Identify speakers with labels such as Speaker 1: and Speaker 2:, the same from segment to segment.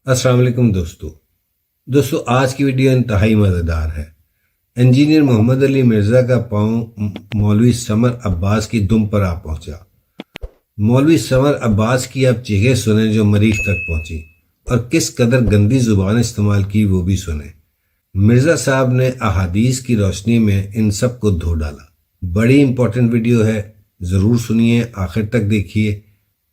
Speaker 1: अस्सलाम वालेकुम दोस्तों आज की वीडियो इंतहाई मज़ेदार है। इंजीनियर मोहम्मद अली मिर्ज़ा का पांव मौलवी समर अब्बास की दुम पर आ पहुंचा। मौलवी समर अब्बास की आप चीखें सुने जो मरीख तक पहुंची और किस कदर गंदी जुबान इस्तेमाल की वो भी सुने। मिर्ज़ा साहब ने अहादीस की रोशनी में इन सब को धो डाला। बड़ी इंपॉर्टेंट वीडियो है, ज़रूर सुनिए, आखिर तक देखिए।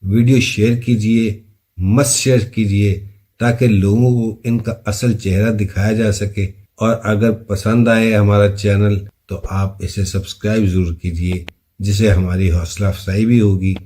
Speaker 1: वीडियो शेयर कीजिए, मत शेयर कीजिए ताकि लोगों को इनका असल चेहरा दिखाया जा सके। और अगर पसंद आए हमारा चैनल तो आप इसे सब्सक्राइब ज़रूर कीजिए, जिससे हमारी हौसला अफजाई भी होगी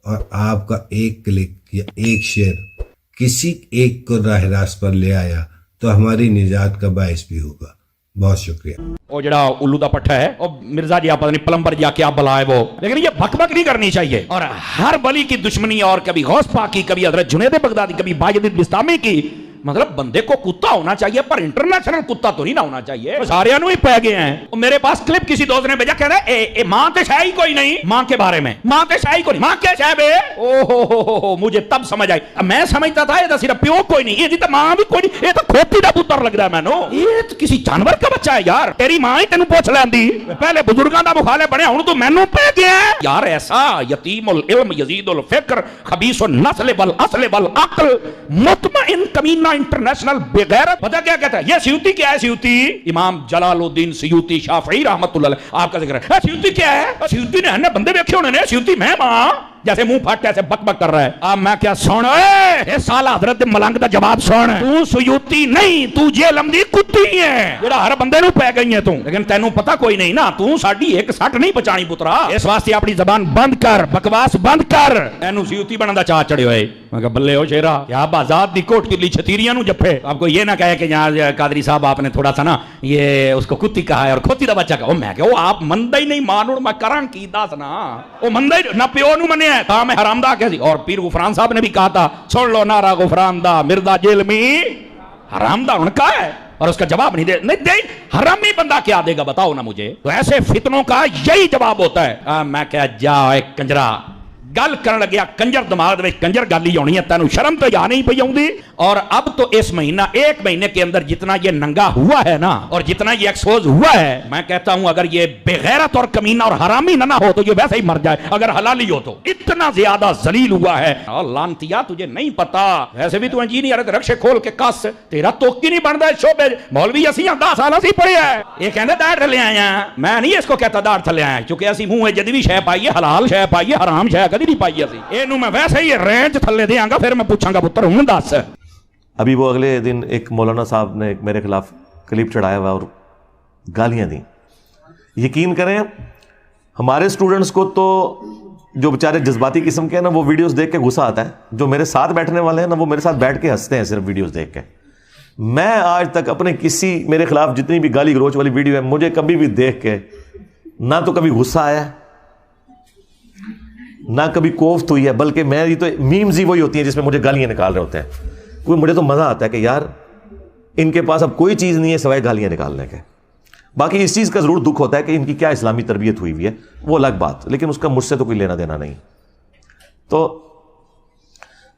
Speaker 1: और आपका एक क्लिक या एक शेयर किसी एक को राह रास्त पर ले आया तो हमारी निजात का बायस भी होगा। बहुत शुक्रिया।
Speaker 2: वो जड़ा उल्लू दा पट्टा है और मिर्जा जी आप पता नहीं प्लम्बर या क्या बला है वो, लेकिन ये भकभक नहीं करनी चाहिए। और हर बली की दुश्मनी, और कभी गौस पाक की, कभी हजरत जुनैद बगदादी, कभी बायजीद बिस्तामी की। मतलब बंदे को कुत्ता होना चाहिए पर इंटरनेशनल कुत्ता तो नहीं ना होना चाहिए। सारे ही पै गए हैं। मेरे पास क्लिप किसी दोस्त ने भेजा, कह रहा है मां के शाही कोई नहीं, मां के बारे में मां के शाही कोई, मां के शाह बे। ओहो मुझे तब समझ आई। मैं समझता था ये तो सिर्फ प्यो कोई नहीं, ये तो मां भी कोई नहीं, ये तो खोती का पुत्र लगता है मैनू। ये तो किसी जानवर का बच्चा है यार। तेरी मां ही तेन पूछ लैंदी, पहले बुजुर्गों का मुखाले बने, हुण तू मैनू पै गया यार। ऐसा यतीमुल इल्म यजीदुल फिक्र खबीसुन नस्ल वल अस्ल वल अक्ल मुतमइन कमीना इंटरनेशनल बेगैरत। पता क्या कहता है ये सियूती? क्या है सियूती? इमाम जलालुद्दीन सियूती शाफई रहमतुल्लाह अलैह आपका जिक्र है। सियूती क्या है? सियूती ने बंदे देखे होने, सियूती मैं मां जैसे मुंह फट ऐसे बकबक कर रहा है। अब मैं क्या सुन, ए साला हजरत मलंग का जवाब सुन। तू सुयूती नहीं, तू जेलम दी कुत्ती है जेड़ा हर बंदे नु पै गई है तू। लेकिन तेनू पता कोई नहीं ना, तू साडी एक सट नहीं पछाणी पुत्रा। इस वास्ते अपनी जबान बंद कर, बकवास बंद कर। तेनू सियूती बनने का चाह चढ़े हुए। मैं कहा बल्ले हो शेरा, क्या बाजात दी कोट किली छतीरियां नु जप्फे। आपको ये ना कहे कि यहाँ कादरी साहब आपने थोड़ा सा ना ये उसको कुत्ती कहा है और खोती का बच्चा कहा। मैं क्या आप मंदा ही नहीं मानू, मैं करा की दस ना। वो मंदा ही ना, प्यो नु मने था मैं हरामदा कैसी। और पीर गुफरान साहब ने भी कहा था, सुन लो नारा गुफरान दा, मिर्जा जेल में हरामदा उनका है। और उसका जवाब नहीं दे हरामी बंदा क्या देगा बताओ ना मुझे। तो ऐसे फितनों का यही जवाब होता है। मैं क्या जा एक कंजरा गल कर लग्या, कंजर दिमाग में कंजर गल ही होनी है। तेन शर्म तो या नहीं पई आउंदी। और अब तो इस महीना, एक महीने के अंदर जितना ये नंगा हुआ है ना, और जितना ये एक्सपोज हुआ है, मैं कहता हूं अगर ये बेगैरत और कमीना और हरामी ना हो तो ये वैसे ही मर जाए। अगर हलाली हो तो इतना ज्यादा जलील हुआ है। लानतिया तुझे नहीं पता, वैसे भी तू इंजीनियर है, रक्शे खोल के कस, तेरा तोकी नहीं बनता शोबे। मौलवी असी 10 साल असी पढ़े है। ये कहते दाढ़ थले आया, मैं नहीं इसको कहता दाढ़ थले आया, क्योंकि असी मुंह जद भी शह पाइए, हलाल शह पाइए, हराम शह कदी नहीं पाई असी। एनू मैं वैसे ही रेंज थले देंगा, फिर मैं पूछांगा पुत्र हूं दस।
Speaker 3: अभी वो अगले दिन एक मौलाना साहब ने मेरे खिलाफ क्लिप चढ़ाया हुआ और गालियां दी। यकीन करें हमारे स्टूडेंट्स को तो जो बेचारे जज्बाती किस्म के हैं ना, वो वीडियोस देख के गुस्सा आता है। जो मेरे साथ बैठने वाले हैं ना, वो मेरे साथ बैठ के हंसते हैं सिर्फ वीडियोस देख के। मैं आज तक अपने किसी मेरे खिलाफ जितनी भी गाली गलोच वाली वीडियो है, मुझे कभी भी देख के ना तो कभी गुस्सा आया, ना कभी कोफ्त हुई है, बल्कि मेरी तो मीम्स ही वही होती हैं जिसमें मुझे गालियां निकाल रहे होते हैं। कोई मुझे तो मज़ा आता है कि यार इनके पास अब कोई चीज़ नहीं है सिवाय गालियां निकालने के। बाकी इस चीज़ का ज़रूर दुख होता है कि इनकी क्या इस्लामी तरबियत हुई हुई है, वो अलग बात, लेकिन उसका मुझसे तो कोई लेना देना नहीं। तो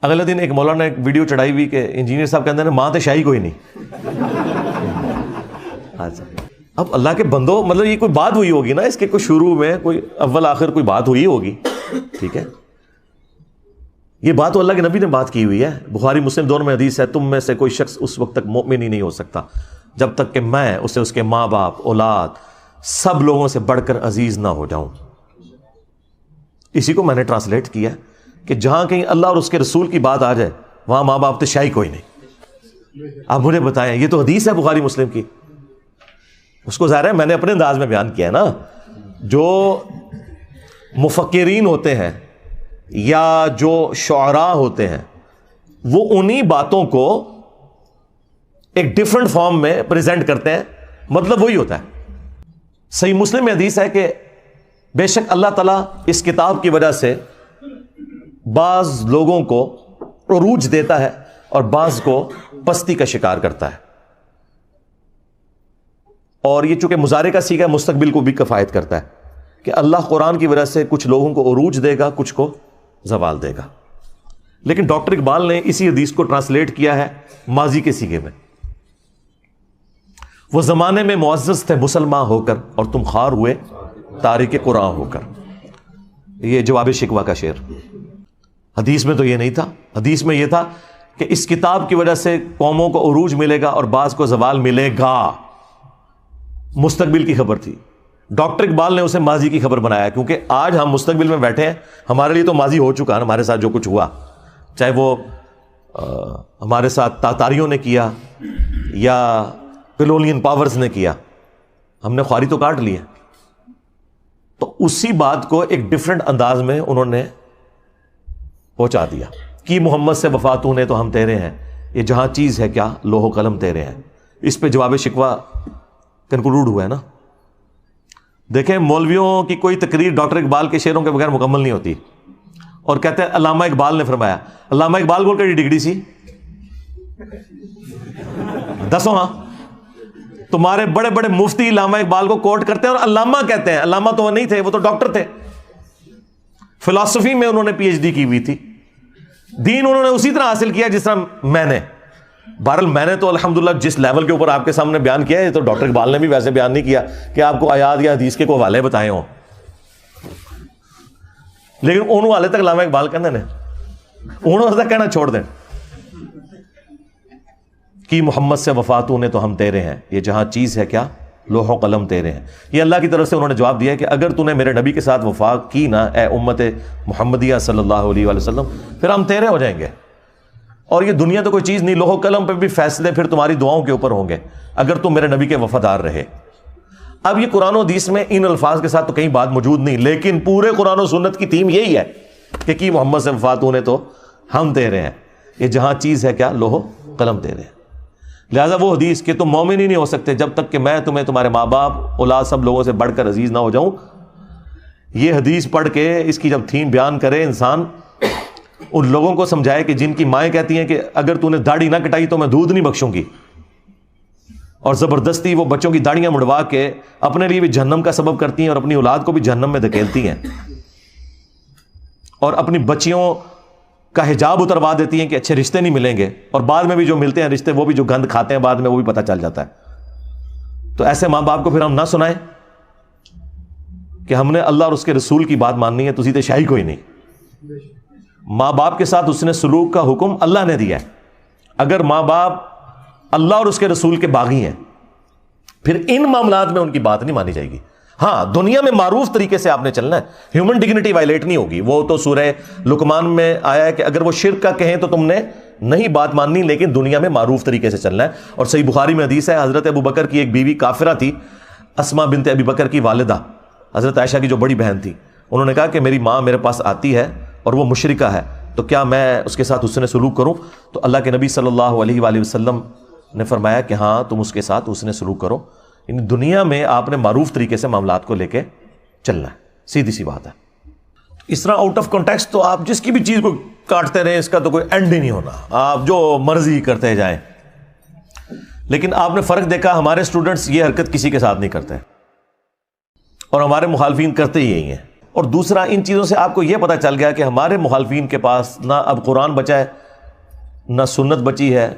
Speaker 3: अगले दिन एक मौलाना ने एक वीडियो चढ़ाई हुई कि इंजीनियर साहब कहते हैं मां तो शाही कोई नहीं। अच्छा, अब अल्लाह के बंदो, मतलब ये कोई बात हुई होगी ना, इसके कोई शुरू में कोई अव्वल आखिर कोई बात हुई होगी, ठीक है। ये बात तो अल्लाह के नबी ने बात की हुई है, बुखारी मुस्लिम दोनों में हदीस है, तुम में से कोई शख्स उस वक्त तक मोमिन ही नहीं हो सकता जब तक कि मैं उसे उसके माँ बाप औलाद सब लोगों से बढ़कर अजीज ना हो जाऊं। इसी को मैंने ट्रांसलेट किया कि जहां कहीं अल्लाह और उसके रसूल की बात आ जाए वहां माँ बाप तो शाही कोई नहीं। आप मुझे बताएं, ये तो हदीस है बुखारी मुस्लिम की। उसको ज़ाहिर है मैंने अपने अंदाज में बयान किया ना। जो मुफक्किरीन होते हैं या जो शुअरा होते हैं, वो उन्हीं बातों को एक डिफरेंट फॉर्म में प्रेजेंट करते हैं। मतलब वही होता है। सही मुस्लिम में हदीस है कि बेशक अल्लाह ताला इस किताब की वजह से बाज लोगों को उरूज देता है और बाज को पस्ती का शिकार करता है। और ये चूंकि मुजारे का सीगा मुस्तकबिल को भी कफायत करता है कि अल्लाह कुरान की वजह से कुछ लोगों को उरूज देगा, कुछ को जवाल देगा। لیکن ڈاکٹر اقبال نے اسی حدیث کو ٹرانسلیٹ کیا ہے ماضی کے سیغے میں. وہ زمانے میں معزز تھے مسلمان ہو کر اور تم خوار ہوئے تارک قرآن ہو کر. یہ جواب شکوہ کا شعر. حدیث میں تو یہ نہیں تھا. حدیث میں یہ تھا کہ اس کتاب کی وجہ سے قوموں کو عروج ملے گا اور بعض کو زوال ملے گا. مستقبل کی خبر تھی. ڈاکٹر اقبال نے اسے ماضی کی خبر بنایا, کیونکہ آج ہم مستقبل میں بیٹھے ہیں, ہمارے لیے تو ماضی ہو چکا ہے. ہمارے ساتھ جو کچھ ہوا, چاہے وہ ہمارے ساتھ تاتاریوں نے کیا یا کلونین پاورز نے کیا, ہم نے خواری تو کاٹ لی ہے. تو اسی بات کو ایک ڈفرنٹ انداز میں انہوں نے پہنچا دیا کہ محمد سے وفاتوں نے تو ہم تیرے ہیں, یہ جہاں چیز ہے کیا لوح و قلم تیرے ہیں. اس پہ جواب شکوہ کنکلوڈ ہوا ہے نا. دیکھیں مولویوں کی کوئی تقریر ڈاکٹر اقبال کے شعروں کے بغیر مکمل نہیں ہوتی. اور کہتے ہیں علامہ اقبال نے فرمایا. علامہ اقبال کو کیا ڈگری سی؟ دسو. ہاں, تمہارے بڑے بڑے مفتی علامہ اقبال کو کوٹ کرتے ہیں اور علامہ کہتے ہیں. علامہ تو وہ نہیں تھے, وہ تو ڈاکٹر تھے. فلسفی میں انہوں نے پی ایچ ڈی کی ہوئی تھی. دین انہوں نے اسی طرح حاصل کیا جس طرح میں نے. بہرحال میں نے تو الحمدللہ جس لیول کے اوپر آپ کے سامنے بیان کیا ہے, تو ڈاکٹر اقبال نے بھی ویسے بیان نہیں کیا کہ آپ کو آیات یا حدیث کے کوئی حوالے بتائے ہوں. لیکن انہوں والے تک علامہ اقبال کہنے نے, انہوں تک کہنا چھوڑ دیں کہ محمد سے وفاتوں نے تو ہم تیرے ہیں, یہ جہاں چیز ہے کیا لوح و قلم تیرے ہیں. یہ اللہ کی طرف سے انہوں نے جواب دیا کہ اگر تو نے میرے نبی کے ساتھ وفا کی نا اے امت محمدیہ صلی اللہ علیہ وآلہ وسلم, پھر ہم تیرے ہو جائیں گے. اور یہ دنیا تو کوئی چیز نہیں, لوح و قلم پہ بھی فیصلے پھر تمہاری دعاؤں کے اوپر ہوں گے اگر تم میرے نبی کے وفادار رہے. اب یہ قرآن و حدیث میں ان الفاظ کے ساتھ تو کہیں بات موجود نہیں, لیکن پورے قرآن و سنت کی تھیم یہی ہے کہ کی محمد سے وفاتوں نے تو ہم تیرے ہیں, یہ جہاں چیز ہے کیا لوح و قلم تیرے ہیں. لہٰذا وہ حدیث کہ تم مومن ہی نہیں ہو سکتے جب تک کہ میں تمہیں تمہارے ماں باپ اولاد سب لوگوں سے بڑھ کر عزیز نہ ہو جاؤں, یہ حدیث پڑھ کے اس کی جب تھیم بیان کرے انسان, ان لوگوں کو سمجھائے کہ جن کی مائیں کہتی ہیں کہ اگر تو نے داڑھی نہ کٹائی تو میں دودھ نہیں بخشوں گی, اور زبردستی وہ بچوں کی داڑیاں مڑوا کے اپنے لیے بھی جہنم کا سبب کرتی ہیں اور اپنی اولاد کو بھی جہنم میں دھکیلتی ہیں, اور اپنی بچیوں کا حجاب اتروا دیتی ہیں کہ اچھے رشتے نہیں ملیں گے, اور بعد میں بھی جو ملتے ہیں رشتے وہ بھی جو گند کھاتے ہیں بعد میں وہ بھی پتہ چل جاتا ہے. تو ایسے ماں باپ کو پھر ہم نہ سنائیں کہ ہم نے اللہ اور اس کے رسول کی بات ماننی ہے, تسی تے شاہی کوئی نہیں. ماں باپ کے ساتھ اس نے سلوک کا حکم اللہ نے دیا ہے. اگر ماں باپ اللہ اور اس کے رسول کے باغی ہیں پھر ان معاملات میں ان کی بات نہیں مانی جائے گی. ہاں, دنیا میں معروف طریقے سے آپ نے چلنا ہے, ہیومن ڈگنیٹی وائلیٹ نہیں ہوگی. وہ تو سورہ لقمان میں آیا ہے کہ اگر وہ شرک کا کہیں تو تم نے نہیں بات ماننی, لیکن دنیا میں معروف طریقے سے چلنا ہے. اور صحیح بخاری میں حدیث ہے, حضرت ابو بکر کی ایک بیوی کافرہ تھی, اسماء بنت ابی بکر کی والدہ, حضرت عائشہ کی جو بڑی بہن تھی. انہوں نے کہا کہ میری ماں میرے پاس آتی ہے اور وہ مشرکہ ہے, تو کیا میں اس کے ساتھ حسن سلوک کروں؟ تو اللہ کے نبی صلی اللہ علیہ وآلہ وسلم نے فرمایا کہ ہاں تم اس کے ساتھ حسن سلوک کرو. یعنی دنیا میں آپ نے معروف طریقے سے معاملات کو لے کے چلنا ہے, سیدھی سی بات ہے. اس طرح آؤٹ آف کانٹیکسٹ تو آپ جس کی بھی چیز کو کاٹتے رہیں, اس کا تو کوئی اینڈ ہی نہیں ہونا, آپ جو مرضی کرتے جائیں. لیکن آپ نے فرق دیکھا, ہمارے اسٹوڈنٹس یہ حرکت کسی کے ساتھ نہیں کرتے اور ہمارے مخالفین کرتے ہی یہی ہیں. اور دوسرا, ان چیزوں سے آپ کو یہ پتہ چل گیا کہ ہمارے مخالفین کے پاس نہ اب قرآن بچا ہے نہ سنت بچی ہے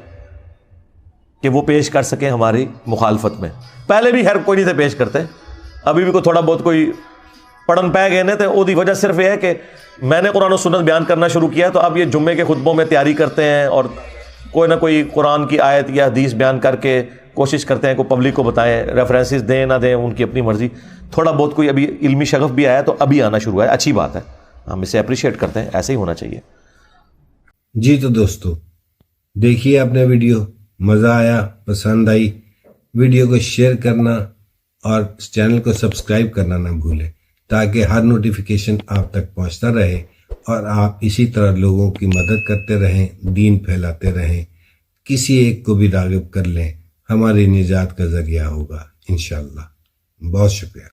Speaker 3: کہ وہ پیش کر سکیں ہماری مخالفت میں. پہلے بھی خیر کوئی نہیں تھے پیش کرتے, ابھی بھی کوئی تھوڑا بہت کوئی پڑھن پہ گئے نے, تو وہ دی وجہ صرف یہ ہے کہ میں نے قرآن و سنت بیان کرنا شروع کیا, تو اب یہ جمعے کے خطبوں میں تیاری کرتے ہیں اور کوئی نہ کوئی قرآن کی آیت یا حدیث بیان کر کے کوشش کرتے ہیں کو پبلک کو بتائیں, ریفرنسز دیں نہ دیں ان کی اپنی مرضی. تھوڑا بہت کوئی ابھی علمی شغف بھی آیا تو ابھی آنا شروع ہے, اچھی بات ہے, ہم اسے اپریشیٹ کرتے ہیں, ایسے ہی ہونا چاہیے.
Speaker 1: جی تو دوستو, دیکھیے آپ نے ویڈیو, مزہ آیا, پسند آئی, ویڈیو کو شیئر کرنا اور چینل کو سبسکرائب کرنا نہ بھولیں تاکہ ہر نوٹیفیکیشن آپ تک پہنچتا رہے اور آپ اسی طرح لوگوں کی مدد کرتے رہیں, دین پھیلاتے رہیں. کسی ایک کو بھی راغب کر لیں, ہماری نجات کا ذریعہ ہوگا انشاءاللہ. بہت شکریہ.